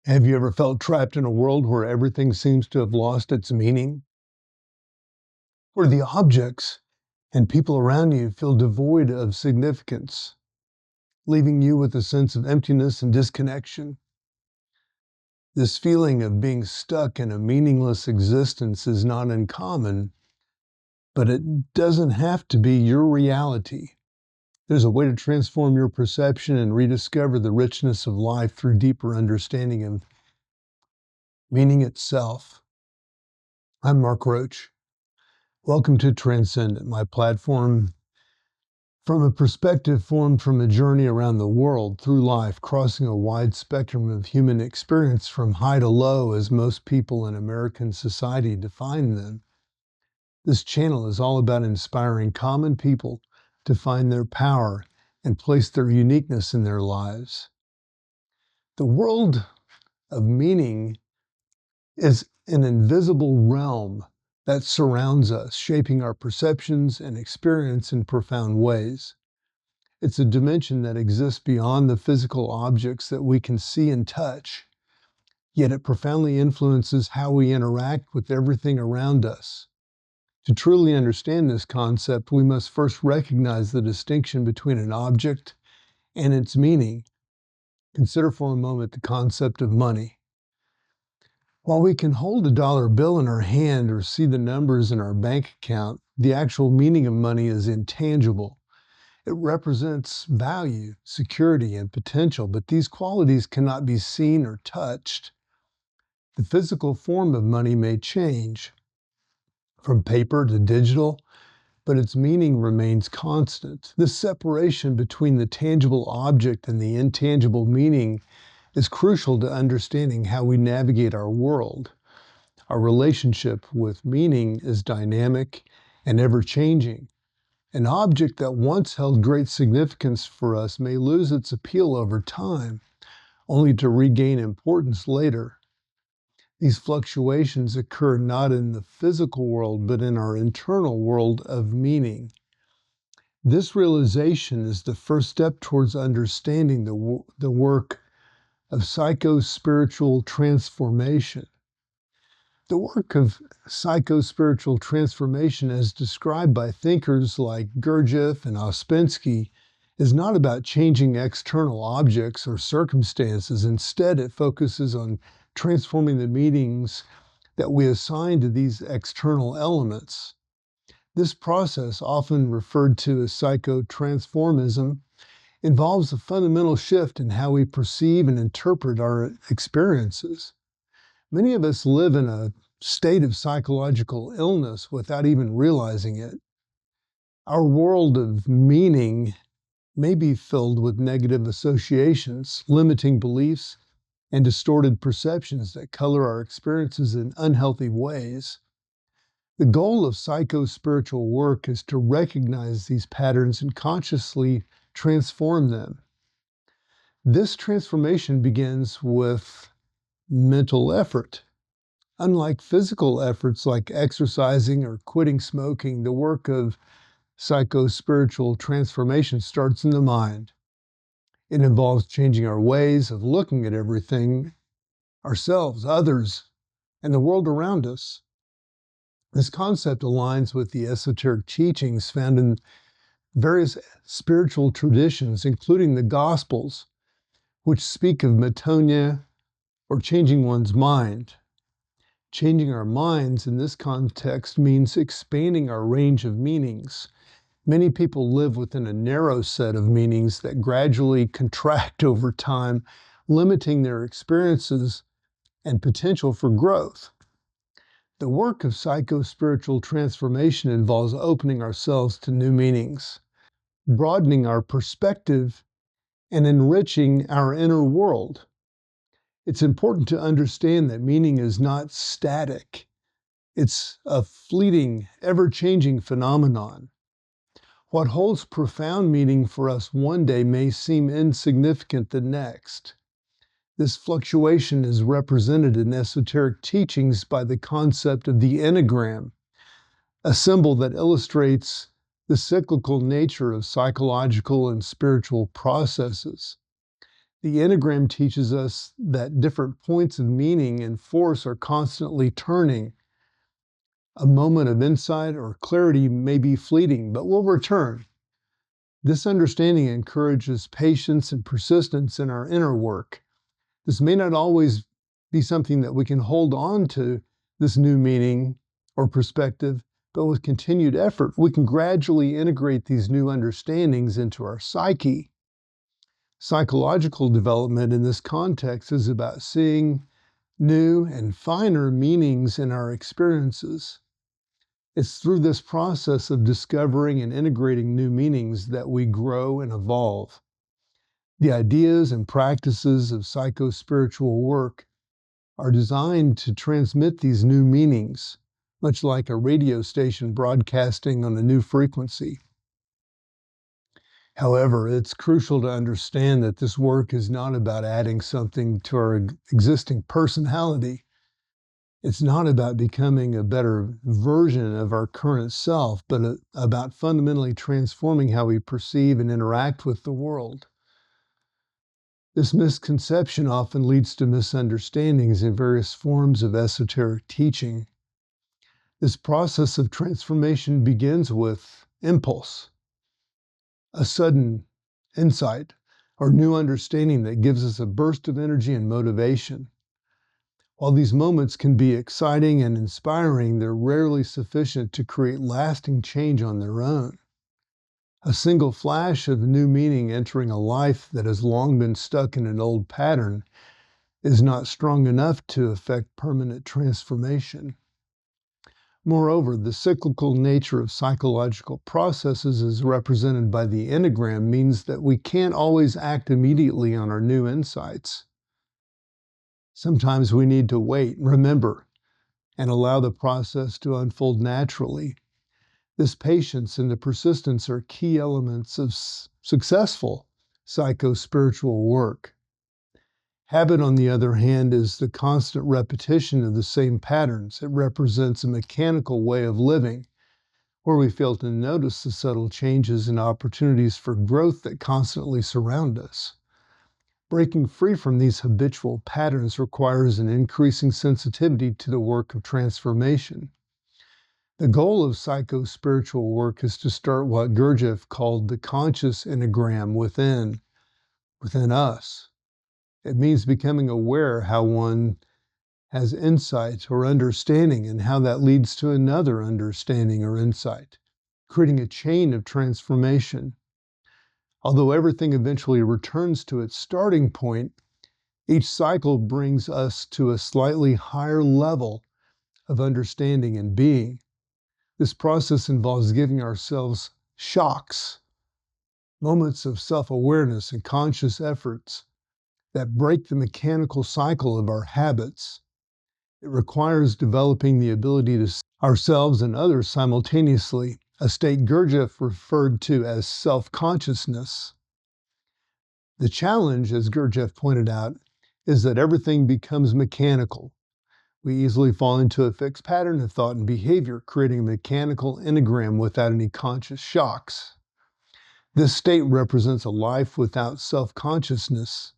Have you ever felt trapped in a world where everything seems to have lost its meaning? Where the objects and people around you feel devoid of significance, leaving you with a sense of emptiness and disconnection? This feeling of being stuck in a meaningless existence is not uncommon, but it doesn't have to be your reality. There's a way to transform your perception and rediscover the richness of life through deeper understanding of meaning itself. I'm Mark Roach. Welcome to Transcendent, my platform from a perspective formed from a journey around the world through life, crossing a wide spectrum of human experience from high to low as most people in American society define them. This channel is all about inspiring common people to find their power and place their uniqueness in their lives. The world of meaning is an invisible realm that surrounds us, shaping our perceptions and experience in profound ways. It's a dimension that exists beyond the physical objects that we can see and touch, yet it profoundly influences how we interact with everything around us. To truly understand this concept, we must first recognize the distinction between an object and its meaning. Consider for a moment the concept of money. While we can hold a dollar bill in our hand or see the numbers in our bank account, the actual meaning of money is intangible. It represents value, security, and potential, but these qualities cannot be seen or touched. The physical form of money may change from paper to digital, but its meaning remains constant. This separation between the tangible object and the intangible meaning is crucial to understanding how we navigate our world. Our relationship with meaning is dynamic and ever-changing. An object that once held great significance for us may lose its appeal over time, only to regain importance later. These fluctuations occur not in the physical world, but in our internal world of meaning. This realization is the first step towards understanding the work of psychospiritual transformation. The work of psychospiritual transformation, as described by thinkers like Gurdjieff and Ouspensky, is not about changing external objects or circumstances. Instead, it focuses on transforming the meanings that we assign to these external elements. This process, often referred to as psychotransformism, involves a fundamental shift in how we perceive and interpret our experiences. Many of us live in a state of psychological illness without even realizing it. Our world of meaning may be filled with negative associations, limiting beliefs, and distorted perceptions that color our experiences in unhealthy ways. The goal of psychospiritual work is to recognize these patterns and consciously transform them. This transformation begins with mental effort. Unlike physical efforts like exercising or quitting smoking, the work of psychospiritual transformation starts in the mind. It involves changing our ways of looking at everything, ourselves, others, and the world around us. This concept aligns with the esoteric teachings found in various spiritual traditions, including the Gospels, which speak of metanoia, or changing one's mind. Changing our minds in this context means expanding our range of meanings. Many people live within a narrow set of meanings that gradually contract over time, limiting their experiences and potential for growth. The work of psychospiritual transformation involves opening ourselves to new meanings, broadening our perspective, and enriching our inner world. It's important to understand that meaning is not static. It's a fleeting, ever-changing phenomenon. What holds profound meaning for us one day may seem insignificant the next. This fluctuation is represented in esoteric teachings by the concept of the enneagram, a symbol that illustrates the cyclical nature of psychological and spiritual processes. The Enneagram teaches us that different points of meaning and force are constantly turning. A moment of insight or clarity may be fleeting, but will return. This understanding encourages patience and persistence in our inner work. This may not always be something that we can hold on to, this new meaning or perspective, but with continued effort, we can gradually integrate these new understandings into our psyche. Psychological development in this context is about seeing new and finer meanings in our experiences. It's through this process of discovering and integrating new meanings that we grow and evolve. The ideas and practices of psychospiritual work are designed to transmit these new meanings, much like a radio station broadcasting on a new frequency. However, it's crucial to understand that this work is not about adding something to our existing personality. It's not about becoming a better version of our current self, but about fundamentally transforming how we perceive and interact with the world. This misconception often leads to misunderstandings in various forms of esoteric teaching. This process of transformation begins with impulse, a sudden insight or new understanding that gives us a burst of energy and motivation. While these moments can be exciting and inspiring, they're rarely sufficient to create lasting change on their own. A single flash of new meaning entering a life that has long been stuck in an old pattern is not strong enough to effect permanent transformation. Moreover, the cyclical nature of psychological processes as represented by the Enneagram means that we can't always act immediately on our new insights. Sometimes we need to wait, remember, and allow the process to unfold naturally. This patience and the persistence are key elements of successful psychospiritual work. Habit, on the other hand, is the constant repetition of the same patterns. It represents a mechanical way of living where we fail to notice the subtle changes and opportunities for growth that constantly surround us. Breaking free from these habitual patterns requires an increasing sensitivity to the work of transformation. The goal of psychospiritual work is to start what Gurdjieff called the conscious enneagram within us. It means becoming aware how one has insight or understanding and how that leads to another understanding or insight, creating a chain of transformation. Although everything eventually returns to its starting point, each cycle brings us to a slightly higher level of understanding and being. This process involves giving ourselves shocks, moments of self-awareness and conscious efforts that break the mechanical cycle of our habits. It requires developing the ability to see ourselves and others simultaneously, a state Gurdjieff referred to as self-consciousness. The challenge, as Gurdjieff pointed out, is that everything becomes mechanical. We easily fall into a fixed pattern of thought and behavior, creating a mechanical enneagram without any conscious shocks. This state represents a life without self-consciousness,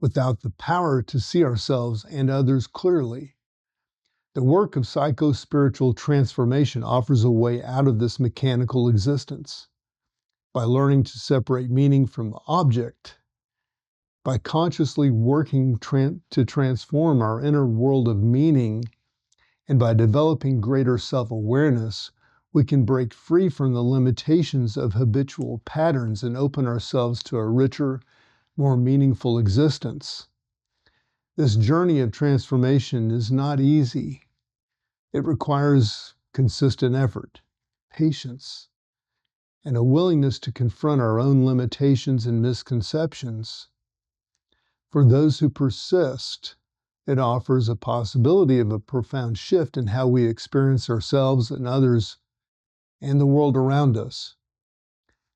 without the power to see ourselves and others clearly. The work of psychospiritual transformation offers a way out of this mechanical existence. By learning to separate meaning from object, by consciously working to transform our inner world of meaning, and by developing greater self-awareness, we can break free from the limitations of habitual patterns and open ourselves to a richer, more meaningful existence. This journey of transformation is not easy. It requires consistent effort, patience, and a willingness to confront our own limitations and misconceptions. For those who persist, it offers a possibility of a profound shift in how we experience ourselves and others and the world around us.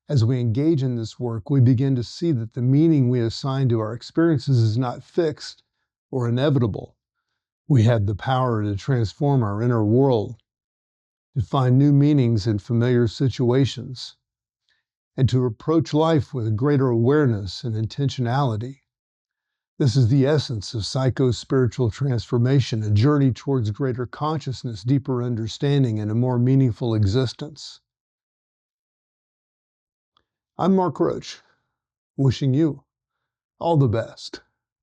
As we engage in this work, we begin to see that the meaning we assign to our experiences is not fixed or inevitable. We have the power to transform our inner world, to find new meanings in familiar situations, and to approach life with greater awareness and intentionality. This is the essence of psychospiritual transformation, a journey towards greater consciousness, deeper understanding, and a more meaningful existence. I'm Mark Roach, wishing you all the best.